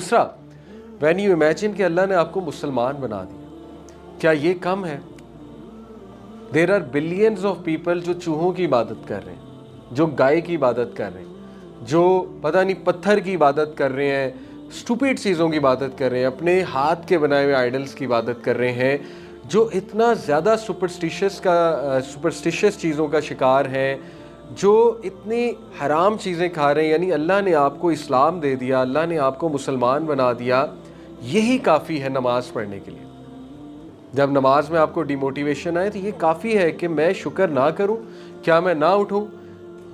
दूसरा, when you imagine कि अल्लाह ने आपको मुसलमान बना दिया, क्या ये कम है? There are billions of people जो चूहों की इबादत कर रहे हैं, जो गाय की इबादत कर रहे हैं, जो पता नहीं पत्थर की इबादत कर रहे हैं, स्टूपिड चीज़ों की इबादत कर रहे हैं, अपने हाथ के बनाए हुए आइडल्स की इबादत कर रहे हैं, जो इतना ज़्यादा सुपरस्टिशियस चीज़ों का शिकार हैं, जो इतनी हराम चीज़ें खा रहे हैं। यानी अल्लाह ने आपको इस्लाम दे दिया, अल्लाह ने आपको मुसलमान बना दिया, यही काफ़ी है नमाज़ पढ़ने के लिए। जब नमाज में आपको डिमोटिवेशन आए तो ये काफ़ी है कि मैं शुक्र ना करूं, क्या मैं ना उठूं,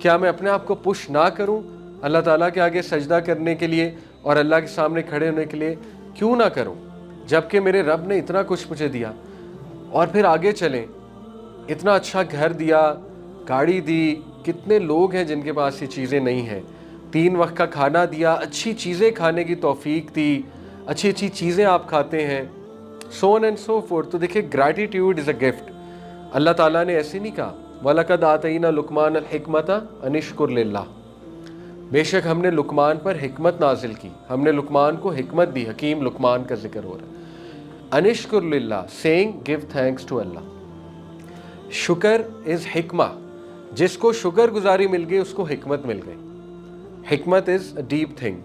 क्या मैं अपने आप को पुश ना करूं अल्लाह ताला के आगे सजदा करने के लिए और अल्लाह के सामने खड़े होने के लिए, क्यों ना करूं जबकि मेरे रब ने इतना कुछ मुझे दिया। और फिर आगे चलें, इतना अच्छा घर दिया, गाड़ी दी, कितने लोग हैं जिनके पास ये चीज़ें नहीं हैं, 3 वक्त का खाना दिया, अच्छी चीज़ें खाने की तौफीक दी, अच्छी अच्छी चीज़ें आप खाते हैं, so on and so forth। तो देखिए ग्रैटिट्यूड इज़ अ गिफ्ट। अल्लाह ताला ने ऐसे नहीं कहा वलक़द आतैना लुक़मान अल हिकमत अनिश्कुर लिल्लाह, बेशक हमने लुक़मान पर हिकमत नाजिल की, हमने लुक़मान को हिकमत दी। हकीम लुक़मान का जिक्र हो रहा है। अनिश्कुर लिल्लाह saying give thanks to Allah. शुक्र इज़ हिकमा, जिसको शुक्र गुजारी मिल गई उसको हिकमत मिल गई। हिकमत is a deep thing.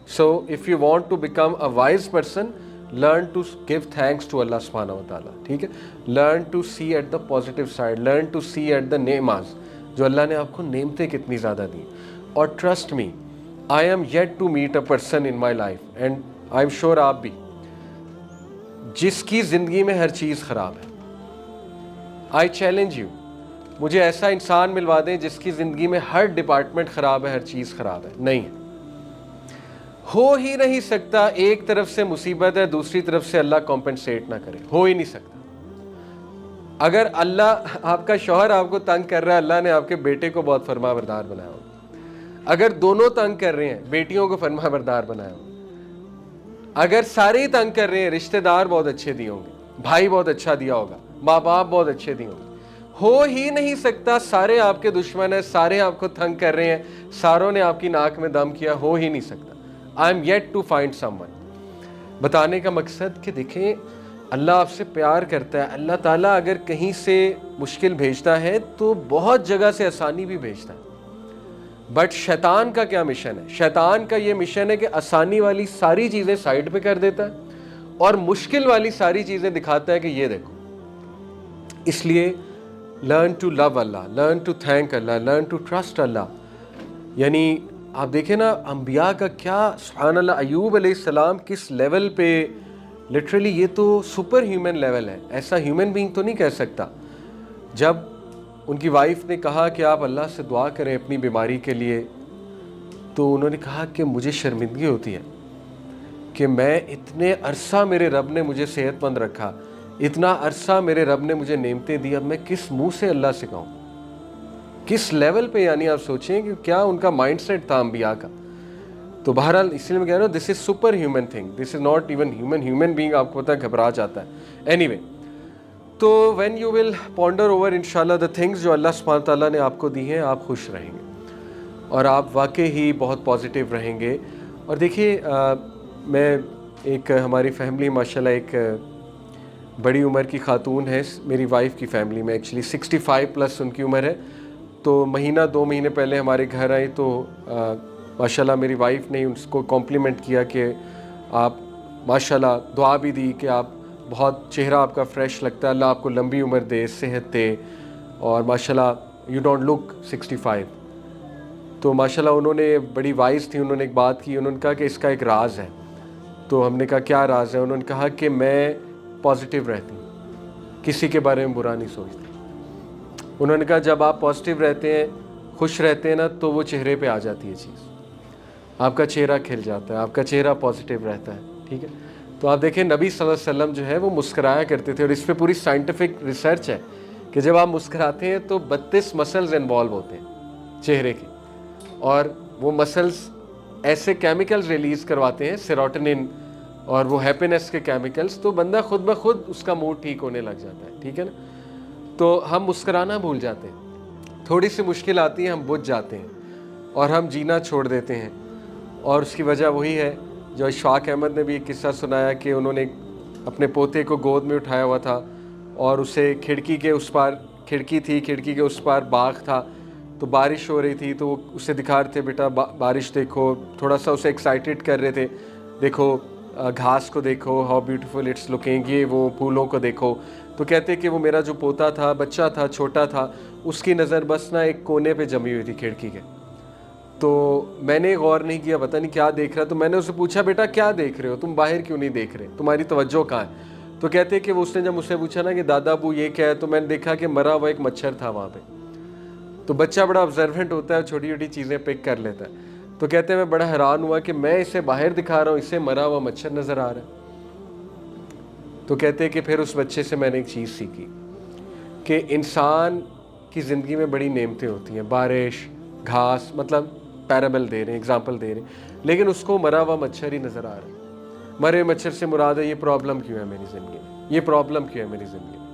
So if you want to become a wise person, learn to give thanks to Allah subhanahu wa ta'ala, ठीक है। learn to see at the positive side, learn to see at the nemas, जो अल्लाह ने आपको नेमतें कितनी ज़्यादा दी। और trust me, I am yet to meet a person in my life and I am sure आप भी, जिसकी ज़िंदगी में हर चीज़ ख़राब है। I challenge you, मुझे ऐसा इंसान मिलवा दें जिसकी ज़िंदगी में हर डिपार्टमेंट ख़राब है, हर चीज़ ख़राब है। नहीं है, हो ही नहीं सकता। एक तरफ से मुसीबत है, दूसरी तरफ से अल्लाह कॉम्पेंसेट ना करे, हो ही नहीं सकता। अगर अल्लाह, आपका शौहर आपको तंग कर रहा है, अल्लाह ने आपके बेटे को बहुत फरमाबरदार बनाया हो। अगर दोनों तंग कर रहे हैं, बेटियों को फरमाबरदार बनाया हो। अगर सारे ही तंग कर रहे हैं, रिश्तेदार बहुत अच्छे दिए होंगे, भाई बहुत अच्छा दिया होगा, माँ बाप बहुत अच्छे दिए होंगे। हो ही नहीं सकता, सारे आपके दुश्मन हैं, सारे आपको तंग कर रहे हैं, सारों ने आपकी नाक में दम किया, हो ही नहीं सकता। I am yet to find someone. बताने का मकसद कि देखें, अल्लाह आपसे प्यार करता है। अल्लाह ताला अगर कहीं से मुश्किल भेजता है तो बहुत जगह से आसानी भी भेजता है। बट शैतान का क्या मिशन है? शैतान का ये मिशन है कि आसानी वाली सारी चीज़ें साइड पे कर देता है और मुश्किल वाली सारी चीज़ें दिखाता है कि ये देखो। इसलिए learn to love Allah, learn to thank Allah, learn to trust Allah. यानी आप देखें ना, अंबिया का क्या, सुभान अल्लाह, अय्यूब अलैहिस्सलाम किस लेवल पे, लिटरली ये तो सुपर ह्यूमन लेवल है, ऐसा ह्यूमन बीइंग तो नहीं कह सकता। जब उनकी वाइफ ने कहा कि आप अल्लाह से दुआ करें अपनी बीमारी के लिए, तो उन्होंने कहा कि मुझे शर्मिंदगी होती है कि मैं इतने अरसा मेरे रब ने मुझे सेहतमंद रखा, इतना अरसा मेरे रब ने मुझे नेमतें दी, अब मैं किस मुंह से अल्लाह से कहूँ, किस लेवल पे। यानी आप सोचें कि क्या उनका माइंडसेट था अंबिया का। तो बहरहाल इसलिए मैं कह रहा हूँ, this is super human thing, this is not even human. Human being आपको पता है घबरा जाता है। एनीवे, तो when you will ponder over इंशाल्लाह द थिंग्स जो अल्लाह सुब्हानहू तआला ने आपको दी हैं, आप खुश रहेंगे और आप वाकई ही बहुत पॉजिटिव रहेंगे। और देखिए, मैं एक, हमारी फैमिली माशाल्लाह एक बड़ी उम्र की खातून है, मेरी वाइफ की फैमिली में एक्चुअली 65 प्लस उनकी उम्र है। तो महीना 2 महीने पहले हमारे घर आई तो माशाल्लाह मेरी वाइफ ने उसको कॉम्प्लीमेंट किया कि आप माशाल्लाह, दुआ भी दी कि आप बहुत, चेहरा आपका फ्रेश लगता है, अल्लाह आपको लंबी उम्र दे, सेहत दे, और माशाल्लाह यू डोंट लुक 65। तो माशाल्लाह उन्होंने, बड़ी वाइज थी, उन्होंने एक बात की, उन्होंने कहा कि इसका एक राज है। तो हमने कहा क्या राज है? उन्होंने कहा कि मैं पॉजिटिव रहती हूँ, किसी के बारे में बुरा नहीं सोचती। उन्होंने कहा जब आप पॉजिटिव रहते हैं, खुश रहते हैं ना, तो वो चेहरे पे आ जाती है चीज़, आपका चेहरा खिल जाता है, आपका चेहरा पॉजिटिव रहता है, ठीक है। तो आप देखें नबी सल्लल्लाहु अलैहि वसल्लम जो है वो मुस्कराया करते थे, और इस पे पूरी साइंटिफिक रिसर्च है कि जब आप मुस्कराते हैं तो 32 मसल्स इन्वॉल्व होते हैं चेहरे के, और वो मसल्स ऐसे केमिकल्स रिलीज़ करवाते हैं, सेरोटोनिन और वो हैप्पीनेस के केमिकल्स, तो बंदा खुद ब खुद उसका मूड ठीक होने लग जाता है, ठीक है ना। तो हम मुस्कराना भूल जाते हैं, थोड़ी सी मुश्किल आती है हम बुझ जाते हैं और हम जीना छोड़ देते हैं। और उसकी वजह वही है جو اشفاق احمد نے بھی ایک قصہ سنایا کہ انہوں نے اپنے پوتے کو گود میں اٹھایا ہوا تھا اور اسے کھڑکی کے اس پار کھڑکی تھی، کھڑکی کے اس پار باغ تھا، تو بارش ہو رہی تھی، تو وہ اسے دکھا رہے تھے بیٹا بارش دیکھو، تھوڑا سا اسے ایکسائٹیڈ کر رہے تھے، دیکھو گھاس کو دیکھو، ہاؤ بیوٹیفل اٹس لکنگ، یہ وہ پھولوں کو دیکھو. تو کہتے کہ وہ میرا جو پوتا تھا، بچہ تھا، چھوٹا تھا، اس کی نظر بس نہ ایک کونے پہ جمی ہوئی تھی کھڑکی کے. تو میں نے غور نہیں کیا، پتہ نہیں کیا دیکھ رہا. تو میں نے اسے پوچھا بیٹا کیا دیکھ رہے ہو، تم باہر کیوں نہیں دیکھ رہے، تمہاری توجہ کہاں ہے؟ تو کہتے کہ وہ اس نے جب مجھ سے پوچھا نا کہ دادا ابو یہ کیا ہے، تو میں نے دیکھا کہ مرا ہوا ایک مچھر تھا وہاں پہ. تو بچہ بڑا آبزروینٹ ہوتا ہے، چھوٹی چھوٹی چیزیں پک کر لیتا ہے. تو کہتے ہیں میں بڑا حیران ہوا کہ میں اسے باہر دکھا رہا ہوں، اسے مرا ہوا مچھر نظر آ رہا ہے. تو کہتے ہیں کہ پھر اس بچے سے میں نے ایک چیز سیکھی کہ انسان کی زندگی میں بڑی نعمتیں ہوتی ہیں، بارش، گھاس، مطلب پیرابل دے رہے ہیں، اگزامپل دے رہے ہیں، لیکن اس کو مرا ہوا مچھر ہی نظر آ رہا ہے. مرے مچھر سے مراد ہے یہ پرابلم کیوں ہے میری زندگی میں، یہ پرابلم کیوں ہے میری زندگی میں.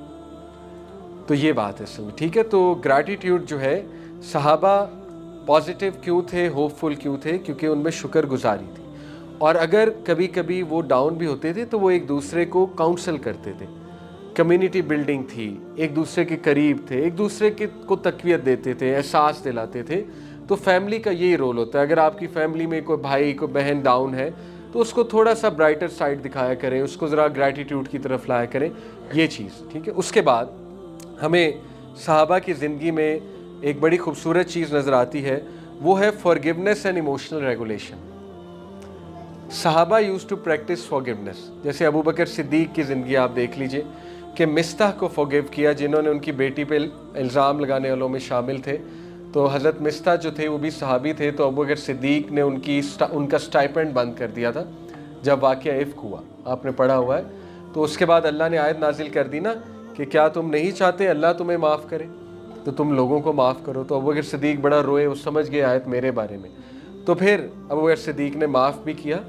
تو یہ بات ہے اصل میں، ٹھیک ہے. تو گریٹیٹیوڈ جو ہے، صحابہ پازیٹیو کیوں تھے، ہوپ فل کیوں تھے؟ کیونکہ ان میں شکر گزاری تھی. اور اگر کبھی کبھی وہ ڈاؤن بھی ہوتے تھے تو وہ ایک دوسرے کو کاؤنسل کرتے تھے. کمیونٹی بلڈنگ تھی، ایک دوسرے کے قریب تھے، ایک دوسرے کو تقویت دیتے تھے، احساس دلاتے تھے. تو فیملی کا یہی رول ہوتا ہے. اگر آپ کی فیملی میں کوئی بھائی، کوئی بہن ڈاؤن ہے تو اس کو تھوڑا سا برائٹر سائڈ دکھایا کریں، اس کو ذرا گریٹیٹیوڈ کی طرف لایا کریں، یہ چیز ٹھیک ہے. اس کے بعد ہمیں صحابہ کی زندگی میں ایک بڑی خوبصورت چیز نظر آتی ہے، وہ ہے فارگیونیس اینڈ ایموشنل ریگولیشن. صحابہ یوز ٹو پریکٹس فارگیونیس. جیسے ابو بکر صدیق کی زندگی آپ دیکھ لیجئے کہ مستح کو فارگیو کیا، جنہوں نے ان کی بیٹی پہ الزام لگانے والوں میں شامل تھے. تو حضرت مستح جو تھے وہ بھی صحابی تھے، تو ابو بکر صدیق نے ان کا سٹائپنڈ بند کر دیا تھا جب واقعہ افک ہوا، آپ نے پڑھا ہوا ہے. تو اس کے بعد اللہ نے آیت نازل کر دی نا کہ کیا تم نہیں چاہتے اللہ تمہیں معاف کرے، تو تم لوگوں کو معاف کرو. تو ابو بکر صدیق بڑا روئے، وہ سمجھ گئے آیت میرے بارے میں. تو پھر ابو بکر صدیق نے معاف بھی کیا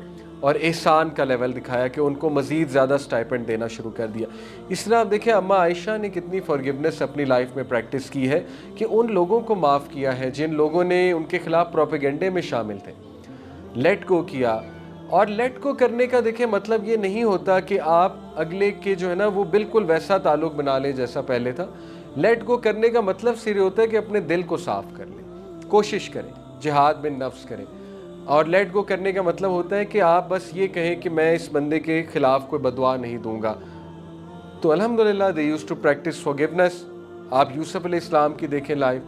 اور احسان کا لیول دکھایا کہ ان کو مزید زیادہ سٹائپنڈ دینا شروع کر دیا. اس طرح آپ دیکھیں اماں عائشہ نے کتنی فارگیونیس اپنی لائف میں پریکٹس کی ہے کہ ان لوگوں کو معاف کیا ہے جن لوگوں نے ان کے خلاف پروپیگنڈے میں شامل تھے، لیٹ گو کیا. اور لیٹ گو کرنے کا دیکھیں مطلب یہ نہیں ہوتا کہ آپ اگلے کے جو ہے نا وہ بالکل ویسا تعلق بنا لیں جیسا پہلے تھا. لیٹ گو کرنے کا مطلب صرف ہوتا ہے کہ اپنے دل کو صاف کر لیں، کوشش کریں، جہاد بن نفس کریں. اور لیٹ گو کرنے کا مطلب ہوتا ہے کہ آپ بس یہ کہیں کہ میں اس بندے کے خلاف کوئی بدعا نہیں دوں گا. تو الحمدللہ they use to practice forgiveness. آپ یوسف علیہ السلام کی دیکھیں لائف،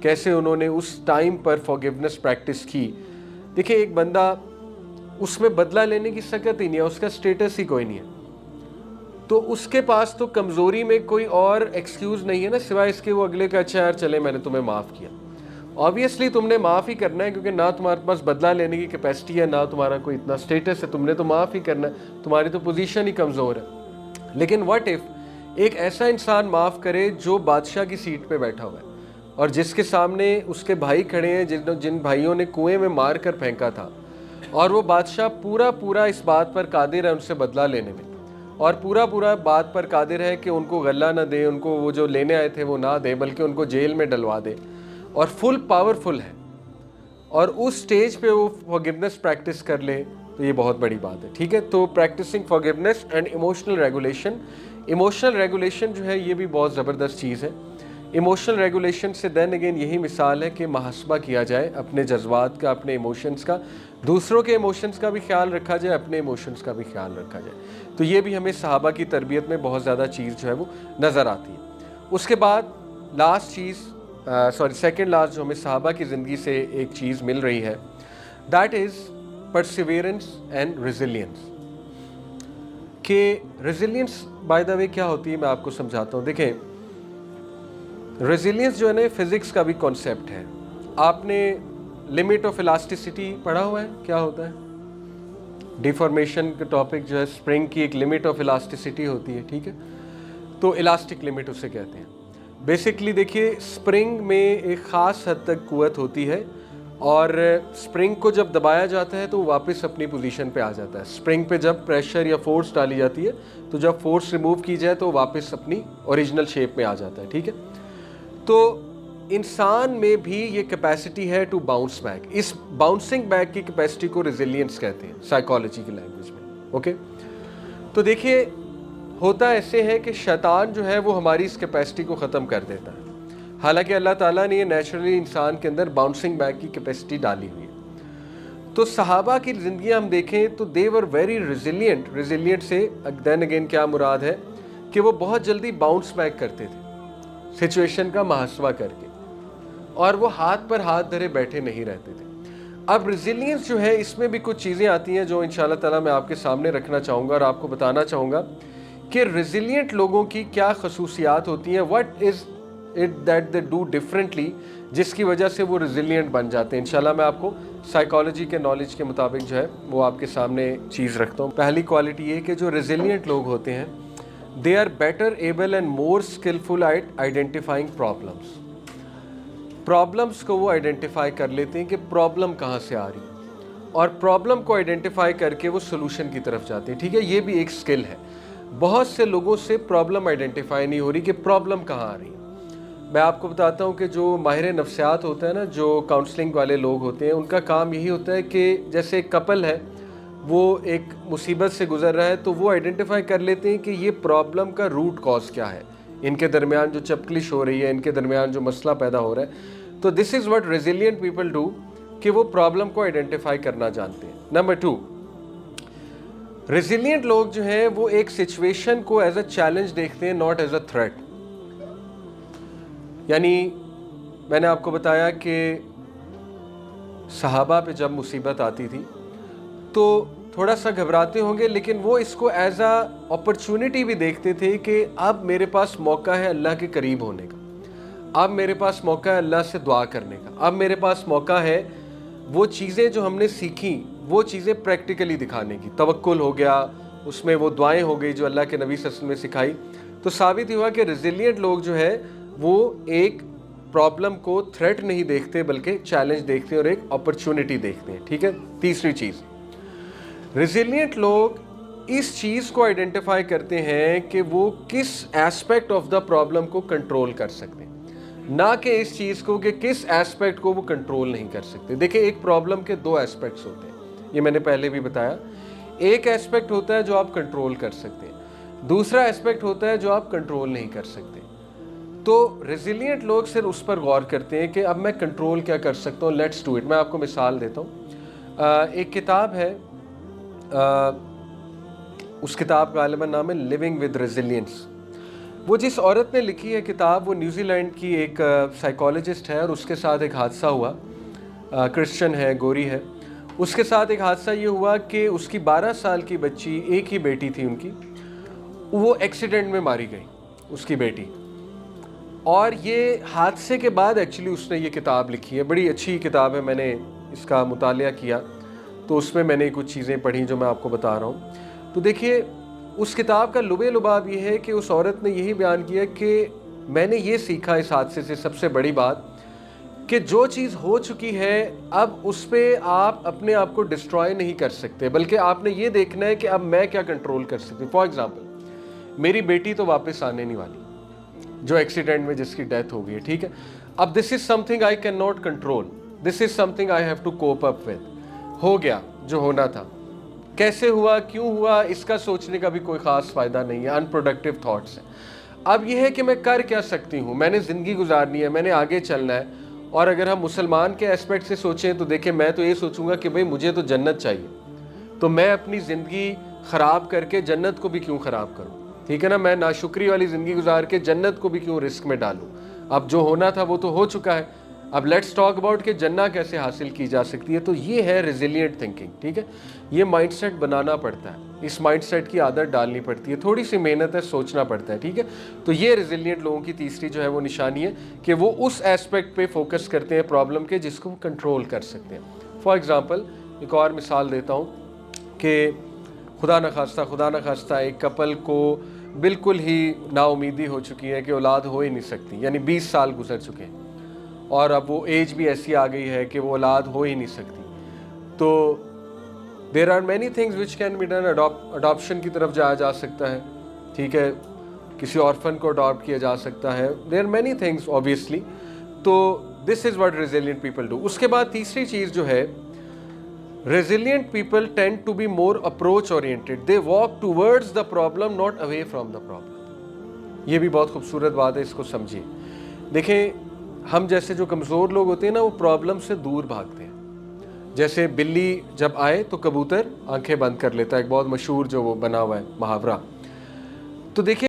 کیسے انہوں نے اس ٹائم پر فارگیونیس پریکٹس کی. دیکھیں ایک بندہ، اس میں بدلہ لینے کی سکت ہی نہیں ہے، اس کا سٹیٹس ہی کوئی نہیں ہے، تو اس کے پاس تو کمزوری میں کوئی اور ایکسکیوز نہیں ہے نا سوائے اس کے وہ اگلے کا اچھا یار چلے میں نے تمہیں معاف کیا. آبویسلی تم نے معاف ہی کرنا ہے کیونکہ نہ تمہارے پاس بدلہ لینے کی کیپیسٹی ہے، نہ تمہارا کوئی اتنا سٹیٹس ہے، تم نے تو معاف ہی کرنا ہے، تمہاری تو پوزیشن ہی کمزور ہے. لیکن واٹ اف ایک ایسا انسان معاف کرے جو بادشاہ کی سیٹ پہ بیٹھا ہوا ہے اور جس کے سامنے اس کے بھائی کھڑے ہیں جن بھائیوں نے کنویں میں مار کر پھینکا تھا، اور وہ بادشاہ پورا اس بات پر قادر ہے ان سے بدلہ لینے میں، اور پورا بات پر قادر ہے کہ ان کو غلہ نہ دے، ان کو وہ جو لینے آئے تھے وہ نہ دے بلکہ ان کو جیل میں ڈلوا دے، اور فل پاورفل ہے، اور اس سٹیج پہ وہ فارگیونیس پریکٹس کر لے، تو یہ بہت بڑی بات ہے. ٹھیک ہے. تو practicing forgiveness and emotional regulation. Emotional regulation جو ہے یہ بھی بہت زبردست چیز ہے. ایموشنل ریگولیشن سے دین اگین یہی مثال ہے کہ محاسبہ کیا جائے اپنے جذبات کا، اپنے ایموشنز کا، دوسروں کے ایموشنز کا بھی خیال رکھا جائے، اپنے ایموشنز کا بھی خیال رکھا جائے. تو یہ بھی ہمیں صحابہ کی تربیت میں بہت زیادہ چیز جو ہے وہ نظر آتی ہے. اس کے بعد سیکنڈ لاسٹ جو ہمیں صحابہ کی زندگی سے ایک چیز مل رہی ہے، that is perseverance and resilience. کہ ریزیلینس بائی دا وے کیا ہوتی ہے میں آپ کو سمجھاتا ہوں. دیکھیں ریزیلینس جو ہے نا فزکس کا بھی کانسیپٹ ہے. آپ نے لمٹ آف الاسٹیسٹی پڑھا ہوا ہے؟ کیا ہوتا ہے ڈیفارمیشن کا ٹاپک جو ہے، اسپرنگ کی ایک لمٹ آف الاسٹیسٹی ہوتی ہے. ٹھیک ہے. تو الاسٹک لمٹ اسے کہتے ہیں. بیسکلی دیکھیے اسپرنگ میں ایک خاص حد تک قوت ہوتی ہے، اور اسپرنگ کو جب دبایا جاتا ہے تو وہ واپس اپنی پوزیشن پہ آ جاتا ہے. اسپرنگ پہ جب پریشر یا فورس ڈالی جاتی ہے تو جب فورس ریموو کی جائے تو واپس اپنی اوریجنل شیپ میں آ جاتا ہے. ٹھیک ہے. تو इंसान में भी ये कैपेसिटी है टू बाउंस बैक। इस बाउंसिंग बैक की कैपेसिटी को रेजिलियंस कहते हैं साइकोलॉजी की लैंग्वेज में। ओके, तो देखिए होता ऐसे है कि शैतान जो है वो हमारी इस कैपेसिटी को ख़त्म कर देता है। हालांकि अल्लाह ताला ने ये नेचुरली इंसान के अंदर बाउंसिंग बैक की कैपेसिटी डाली हुई है। तो सहाबा की ज़िंदगी हम देखें तो दे वर वेरी रेजिलियंट। रेजिलियंट से देन अगेन क्या मुराद है कि वो बहुत जल्दी बाउंस बैक करते थे सिचुएशन का मुहासबा करके, और वो हाथ पर हाथ धरे बैठे नहीं रहते थे। अब रेजिलियंस जो है इसमें भी कुछ चीज़ें आती हैं जो इंशाल्लाह ताला मैं आपके सामने रखना चाहूँगा और आपको बताना चाहूँगा कि रेजिलियंट लोगों की क्या खसूसियात होती हैं, what is it that they do differently, जिसकी वजह से वो रेजिलियंट बन जाते हैं। इंशाल्लाह मैं आपको साइकोलॉजी के नॉलेज के मुताबिक जो है वो आपके सामने चीज़ रखता हूँ। पहली क्वालिटी ये कि जो रेजिलियंट लोग होते हैं they are better able and more skillful at identifying problems. Problems को वो आइडेंटिफाई कर लेते हैं कि प्रॉब्लम कहाँ से आ रही है, और प्रॉब्लम को आइडेंटिफाई करके वो सोल्यूशन की तरफ जाते हैं। ठीक है, ये भी एक स्किल है। बहुत से लोगों से प्रॉब्लम आइडेंटिफाई नहीं हो रही कि प्रॉब्लम कहाँ आ रही है। मैं आपको बताता हूँ कि जो माहिर नफ्सियात होता है ना, जो काउंसलिंग वाले लोग होते हैं, उनका काम यही होता है कि जैसे एक कपल है वो एक मुसीबत से गुजर रहा है, तो वो आइडेंटिफाई कर लेते हैं कि ये प्रॉब्लम का रूट कॉज क्या है, इनके दरमियान जो चपकलिश हो रही है, इनके दरमियान जो मसला पैदा हो रहा है। तो this is what resilient people do, कि वो प्रॉब्लम को आइडेंटिफाई करना जानते हैं। नंबर 2, रेजिलियंट लोग जो हैं वो एक सिचुएशन को एज अ चैलेंज देखते हैं, नॉट एज अ थ्रेट। यानी मैंने आपको बताया कि सहाबा पे जब मुसीबत आती थी तो थोड़ा सा घबराते होंगे, लेकिन वो इसको एज अ अपॉर्चुनिटी भी देखते थे कि अब मेरे पास मौका है अल्लाह के करीब होने का, अब मेरे पास मौका है अल्लाह से दुआ करने का, अब मेरे पास मौका है वो चीज़ें जो हमने सीखी वो चीज़ें प्रैक्टिकली दिखाने की। तवक्कुल हो गया, उसमें वो दुआएं हो गई जो अल्लाह के नबी सल्लल्लाहु अलैहि वसल्लम ने सिखाई। तो साबित हुआ कि रेजिलियंट लोग जो है वो एक प्रॉब्लम को थ्रेट नहीं देखते बल्कि चैलेंज देखते हैं और एक अपॉर्चुनिटी देखते हैं। ठीक है, तीसरी चीज़, रेजिलियंट लोग इस चीज़ को आइडेंटिफाई करते हैं कि वो किस एस्पेक्ट ऑफ द प्रॉब्लम को कंट्रोल कर सकते हैं, ना कि इस चीज़ को कि किस एस्पेक्ट को वो कंट्रोल नहीं कर सकते। देखिए, एक प्रॉब्लम के 2 एस्पेक्ट्स होते हैं, ये मैंने पहले भी बताया। एक एस्पेक्ट होता है जो आप कंट्रोल कर सकते हैं, दूसरा एस्पेक्ट होता है जो आप कंट्रोल नहीं कर सकते। तो रेजिलियंट लोग सिर्फ उस पर गौर करते हैं कि अब मैं कंट्रोल क्या कर सकता हूँ, लेट्स डू इट। मैं आपको मिसाल देता हूँ। एक किताब है, उस किताब का गालिबन नाम है लिविंग विद रेजिलियंस। वो जिस औरत ने लिखी है किताब, वो न्यूजीलैंड की एक साइकोलॉजिस्ट है और उसके साथ एक हादसा हुआ। क्रिश्चियन है, गोरी है। उसके साथ एक हादसा ये हुआ कि उसकी 12 साल की बच्ची, एक ही बेटी थी उनकी, वो एक्सीडेंट में मारी गई, उसकी बेटी। और ये हादसे के बाद एक्चुअली उसने ये किताब लिखी है। बड़ी अच्छी किताब है, मैंने इसका मुतालिया किया तो उसमें मैंने कुछ चीज़ें पढ़ी जो मैं आपको बता रहा हूँ। तो देखिए, उस किताब का लुबे लुबाब ये है कि उस औरत ने यही बयान किया कि मैंने ये सीखा इस हादसे से, सबसे बड़ी बात, कि जो चीज़ हो चुकी है अब उस पर आप अपने आप को डिस्ट्रॉय नहीं कर सकते, बल्कि आपने ये देखना है कि अब मैं क्या कंट्रोल कर सकती हूँ। फॉर एग्ज़ाम्पल, मेरी बेटी तो वापस आने नहीं वाली जो एक्सीडेंट में जिसकी डेथ हो गई है, ठीक है। अब this is something I can not control, this is something I have to cope up with. हो गया जो होना था, कैसे हुआ, क्यों हुआ, इसका सोचने का भी कोई ख़ास फ़ायदा नहीं है, अनप्रोडक्टिव थॉट्स हैं। अब यह है कि मैं कर क्या सकती हूँ, मैंने ज़िंदगी गुजारनी है, मैंने आगे चलना है। और अगर हम मुसलमान के एस्पेक्ट से सोचें तो देखिए, मैं तो ये सोचूंगा कि भाई मुझे तो जन्नत चाहिए, तो मैं अपनी ज़िंदगी ख़राब करके जन्नत को भी क्यों ख़राब करूँ, ठीक है ना। मैं नाशुक्री वाली ज़िंदगी गुजार के जन्नत को भी क्यों रिस्क में डालूँ। अब जो होना था वो तो हो चुका है, अब लेट्स टॉक अबाउट कि जन्नत कैसे हासिल की जा सकती है। तो ये है रेजिलियंट थिंकिंग, ठीक है। ये माइंडसेट बनाना पड़ता है, इस माइंडसेट की आदत डालनी पड़ती है, थोड़ी सी मेहनत है, सोचना पड़ता है, ठीक है। तो ये रेजिलियंट लोगों की तीसरी जो है वो निशानी है कि वो उस एस्पेक्ट पे फोकस करते हैं प्रॉब्लम के जिसको कंट्रोल कर सकते हैं। फॉर एग्ज़ाम्पल, एक और मिसाल देता हूँ कि खुदा न खास्ता एक कपल को बिल्कुल ही नाउमीदी हो चुकी है कि औलाद हो ही नहीं सकती, यानी 20 साल गुजर चुके हैं और अब वो एज भी ऐसी आ गई है कि वो औलाद हो ही नहीं सकती। तो there are many things which can be done. Adoption की तरफ जाया जा सकता है, ठीक है, किसी ऑर्फन को अडॉप्ट किया जा सकता है, there are many things obviously. تو this is what resilient people do. اس کے بعد تیسری چیز جو ہے, resilient people tend to be more approach oriented. They walk towards the problem not away from the problem. یہ بھی بہت خوبصورت بات ہے, اس کو سمجھیے. دیکھیں ہم جیسے جو کمزور لوگ ہوتے ہیں نا, وہ پرابلم سے دور بھاگتے ہیں. جیسے بلی جب آئے تو کبوتر آنکھیں بند کر لیتا ہے, ایک بہت مشہور جو وہ بنا ہوا ہے محاورہ. تو دیکھیں